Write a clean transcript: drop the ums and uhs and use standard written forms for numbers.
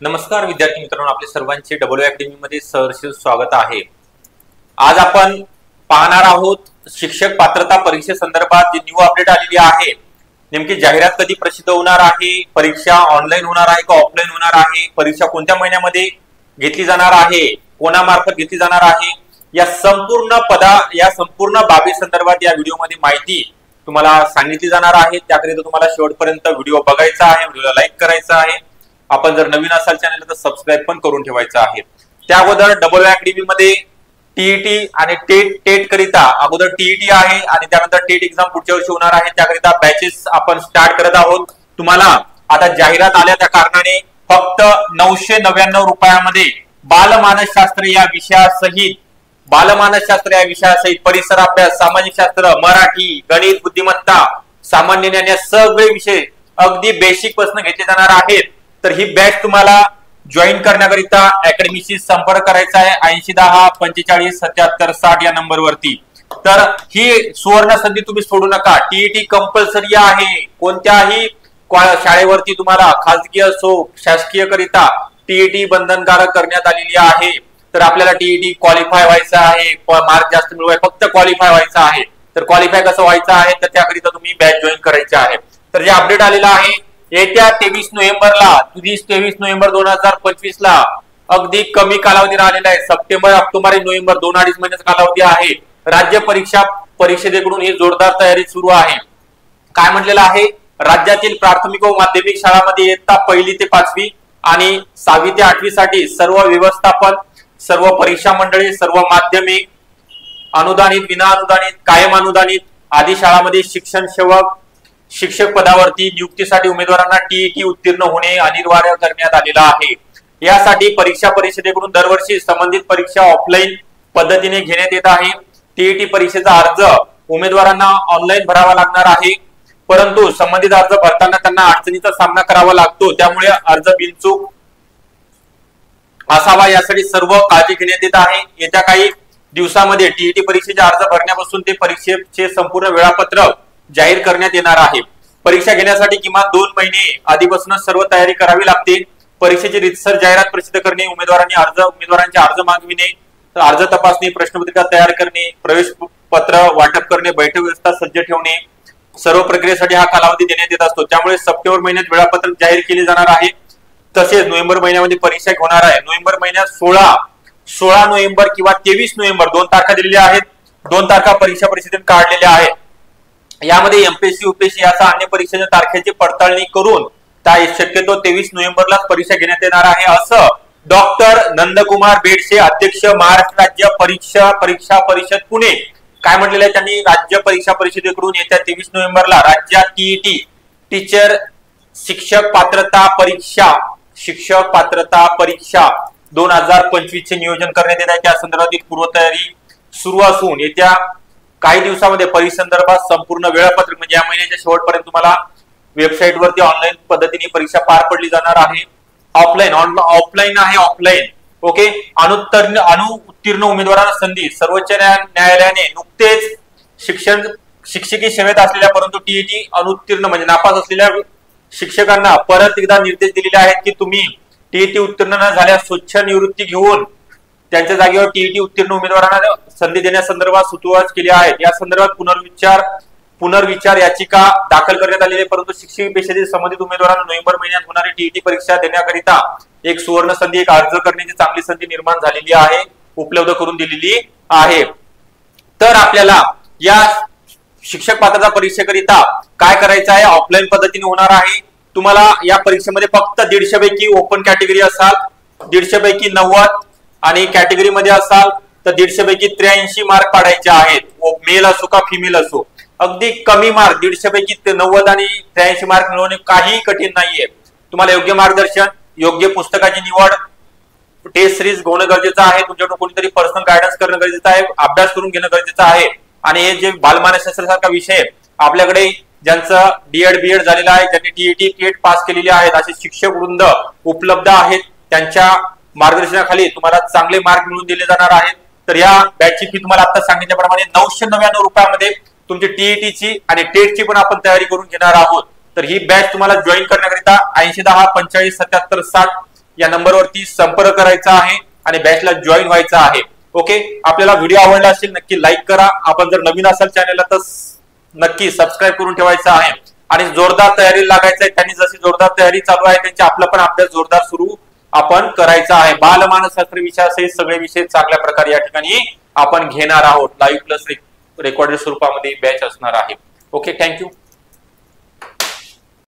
नमस्कार विद्यार्थी मित्रांनो, आपले सर्वांचे डब्ल्यू अकॅडमी मध्ये सहर्ष स्वागत आहे। आज आपण पाहणार आहोत शिक्षक पात्रता परीक्षेसंदर्भात जी न्यू अपडेट आलेली आहे। नेमकी जाहिरात कधी प्रसिद्ध होणार आहे, परीक्षा ऑनलाईन होणार आहे का ऑफलाईन होणार आहे, परीक्षा कोणत्या महिन्यामध्ये घेतली जाणार आहे, कोणामार्फत घेतली जाणार आहे, या संपूर्ण बाबी संदर्भात या व्हिडिओमध्ये माहिती तुम्हाला सांगितली जाणार आहे। त्याकरिता तुम्हाला शेवटपर्यंत व्हिडिओ बघायचा आहे, व्हिडिओला लाईक करायचा आहे। आपण जर नवीन असाल चॅनलला तर सबस्क्राइब पण करून ठेवायचं आहे। त्या अगोदर डब्ल्यू अकॅडमी मध्ये टीईटी आणि टेट करिता अगोदर टीईटी आहे आणि त्यानंतर टेट एक्झाम पुढच्या वर्षी होणार आहे। त्याकरिता बॅचेस आपण स्टार्ट करत आहोत। तुम्हाला आता जाहिरात आल्या त्या कारणाने फक्त 999 रुपयामध्ये बालमानसशास्त्र या विषयासहित परिसर अभ्यास, सामाजिक शास्त्र, मराठी, गणित, बुद्धिमत्ता, सामान्य ज्ञान या सगळे विषय अगदी बेसिक पासून घेतले जाणार आहेत। तर ही बॅच तुम्हाला जॉईन करण्याकरिता अकॅडमीशी संपर्क करायचा आहे 8010 45 77 60 या नंबरवरती। तर ही सुवर्ण संधी तुम्ही सोडू नका। टीईटी कंपल्सरी आहे। कोणत्याही शाळेवरती तुम्हाला खासगी असो शासकीय करिता टीईटी बंधनकारक करण्यात आलेली आहे। तर आपल्याला टीईटी क्वालिफाय व्हायचं आहे, मार्क जास्त मिळवाय, फक्त क्वालिफाय व्हायचं आहे। तर क्वालिफाय कसं व्हायचं आहे तर त्याकरिता तुम्ही बॅच जॉईन करायची आहे। तर जे अपडेट आलेलं आहे येत्या 23 नोव्हेंबरला 23 नोव्हेंबर 2025 ला अगदी कमी कालावधी राहिलेला आहे। सप्टेंबर, ऑक्टोबर आणि नोव्हेंबर 2-2.5 महिन्याचा कालावधी आहे। राज्य परिषदेकडून ही जोरदार तयारी सुरू आहे। काय म्हटलेलं आहे, राज्यातील प्राथमिक व माध्यमिक शाळांमध्ये इयत्ता 1ली ते 5वी आणि 6वी ते 8वी साठी सर्व व्यवस्थापन, सर्व परीक्षा मंडळे, सर्व माध्यमिक, अनुदानित, विना अनुदानित, कायम अनुदानित आदी शाळांमध्ये शिक्षण सेवक शिक्षक पदावरती नियुक्तीसाठी उमेदवारांना टीईटी उत्तीर्ण होणे अनिवार्य करण्यात आलेलं आहे। यासाठी परीक्षा परिषदेकडून दरवर्षी संबंधित परीक्षा ऑफलाईन पद्धतीने घेण्यात येत आहे। टीईटी परीक्षेचा अर्ज उमेदवारांना ऑनलाईन भरावा लागणार आहे, परंतु संबंधित अर्ज भरताना त्यांना अडचणीचा सामना करावा लागतो। त्यामुळे अर्ज बिनचूक असावा यासाठी सर्व काळजी घेण्यात येत आहे। येत्या काही दिवसामध्ये टीईटी परीक्षेचे अर्ज भरण्यापासून ते परीक्षेचे संपूर्ण वेळापत्रक जाहीर करण्यात येणार आहे। परीक्षा घेण्यासाठी किमान 2 महिने आधीपासूनच सर्व तयारी करावी लागते। परीक्षेची रीतसर जाहिरात प्रसिद्ध करणे, उमेदवारांचे अर्ज मागविणे, अर्ज तपासणी, प्रश्नपत्रिका तयार करणे, प्रवेश पत्र वाटप करणे, बैठक व्यवस्था सज्ज ठेवणे, सर्व प्रक्रियेसाठी हा कालावधी देण्यात येत असतो। त्यामुळे सप्टेंबर महिन्यात वेळापत्रक जाहीर केले जाणार आहे। तसेच नोव्हेंबर महिन्यामध्ये परीक्षा होणार आहे। नोव्हेंबर महिन्यात 16 नोव्हेंबर किंवा 23 नोव्हेंबर 2 तारखा दिलेल्या आहेत। 2 तारखा परीक्षा परिषदेने काढलेल्या आहेत। यामध्ये एमपीएससी, यूपीएससी याचा अन्य परीक्षेच्या तारखेची पडताळणी करून शक्यतो 23 नोव्हेंबरलाच परीक्षा घेण्यात येणार आहे, असं डॉक्टर नंदकुमार बेडसे, अध्यक्ष महाराष्ट्र राज्य परीक्षा परिषद पुणे काय म्हटलेलं आहे त्यांनी, राज्य परीक्षा परिषदेकडून येत्या 23 नोव्हेंबरला राज्यात टीईटी टीचर शिक्षक पात्रता परीक्षा 2025 चे नियोजन करण्यात येत आहे। त्या संदर्भातील पूर्वतयारी सुरू असून येत्या काही दिवसामध्ये परीक्षेसंदर्भात संपूर्ण वेळापत्रक म्हणजे या महिन्याच्या शेवटपर्यंत तुम्हाला वेबसाईट वरती ऑनलाईन पद्धतीने परीक्षा पार पडली जाणार आहे। ऑफलाईन आहे, ऑफलाईन ओके। अनुत्तीर्ण उमेदवारांना संधी, सर्वोच्च न्यायालयाने नुकतेच शिक्षकी सेवेत असलेल्या परंतु टीईटी अनुत्तीर्ण म्हणजे नापास असलेल्या शिक्षकांना परत एकदा निर्देश दिलेले आहेत की तुम्ही टीईटी उत्तीर्ण न झाल्यास स्वच्छ निवृत्ती घेऊन त्यांच्या जागेवर टीईटी उत्तीर्ण उमेदवारांना संधी देण्यासंदर्भात सुतोवाच केली आहे। या संदर्भात पुनर्विचार याचिका दाखल करण्यात आलेली आहे, परंतु शिक्षक पेशातील संबंधित उमेदवारांना नोव्हेंबर महिन्यात होणारी टीईटी परीक्षा देण्याकरिता एक सुवर्ण संधी, एक अर्ज करण्याची चांगली संधी निर्माण झालेली आहे, उपलब्ध करून दिलेली आहे। तर आपल्याला या शिक्षक पात्रता परीक्षेकरिता काय करायचं आहे, ऑफलाईन पद्धतीने होणार आहे। तुम्हाला या परीक्षेमध्ये फक्त 150 पैकी ओपन कॅटेगरी असाल 150 पैकी 90 आणि कॅटेगरी मध्ये असाल तर 150 पैकी 83 मार्क पाडायचे आहेत। मेल असो का फिमेल असो, अगदी कमी मार्क 150 पैकी 90 आणि 83 मार्क मिळवणे काही कठीण नाहीये। तुम्हाला योग्य मार्गदर्शन, योग्य पुस्तकाची निवड, टेस्ट सिरीज होणं गरजेचं आहे। तुमच्याकडून कोणीतरी पर्सनल गायडन्स करणं गरजेचं आहे, अभ्यास करून घेणं गरजेचं आहे। आणि हे जे बालमानसशास्त्रासारखा विषय आपल्याकडे ज्यांचं डीएड बीएड झालेलं आहे, ज्यांनी टीईटी टेट पास केलेले आहेत असे शिक्षक वृंद उपलब्ध आहेत। त्यांच्या मार्गदर्शनाखाली तुम्हाला चांगले मार्क मिळवून दिले जाणार आहेत। तर या बॅचची फी तुम्हाला आता सांगितल्याप्रमाणे 999 रुपयामध्ये तुमची टीईटीची आणि टेटची पण आपण तयारी करून घेणार आहोत। तर ही बॅच तुम्हाला जॉईन करण्याकरिता 8010 45 77 60 या नंबरवरती संपर्क करायचा आहे आणि बॅचला जॉईन व्हायचा आहे. ओके, आपल्याला व्हिडिओ आवडला असेल नक्की लाईक करा. आपण जर नवीन असाल चॅनलला तर नक्की सबस्क्राईब करून ठेवायचं आहे. आणि जोरदार तयारी लागायचं आहे. त्यांनी जशी जोरदार तयारी चालू आहे त्यांची आपला पण अभ्यास जोरदार सुरू आपण करायचा आहे. बालमानसशास्त्र विषयासहित सगळे विषय चांगल्या प्रकारे या ठिकाणी आपण घेणार आहोत. लाईव्ह प्लस रेकॉर्डेड स्वरूपामध्ये बॅच असणार आहे. Okay, thank you.